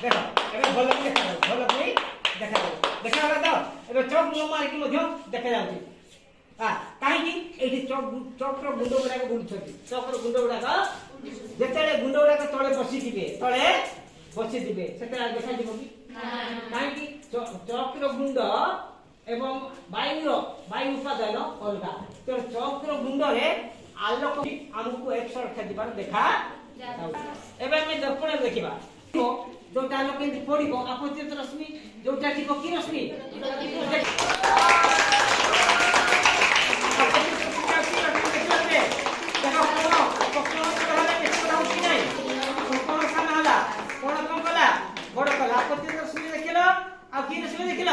देखो एबे भल कि देखा देखा तो ए चौक नो मार कि मध्य देखा जाउची कहीं ये चक्र गुंड गुड़ाक बुलुंट चक्र गुंड गुड़ाक जिते गुंड गुड़ाक तले बसी तले बसी से देखा कि कहीं चक्र गुंड एवं वायु उपादान अलग तो चक्र गुंडे आलोक आमको एक रखा देखा दर्पण देखा जोटा आलोक पड़ो आपतित रश्मि जोटा थी कि रश्मि बड़ कला आपत्ति रश्मि देखिल आ कि रश्मि देखिल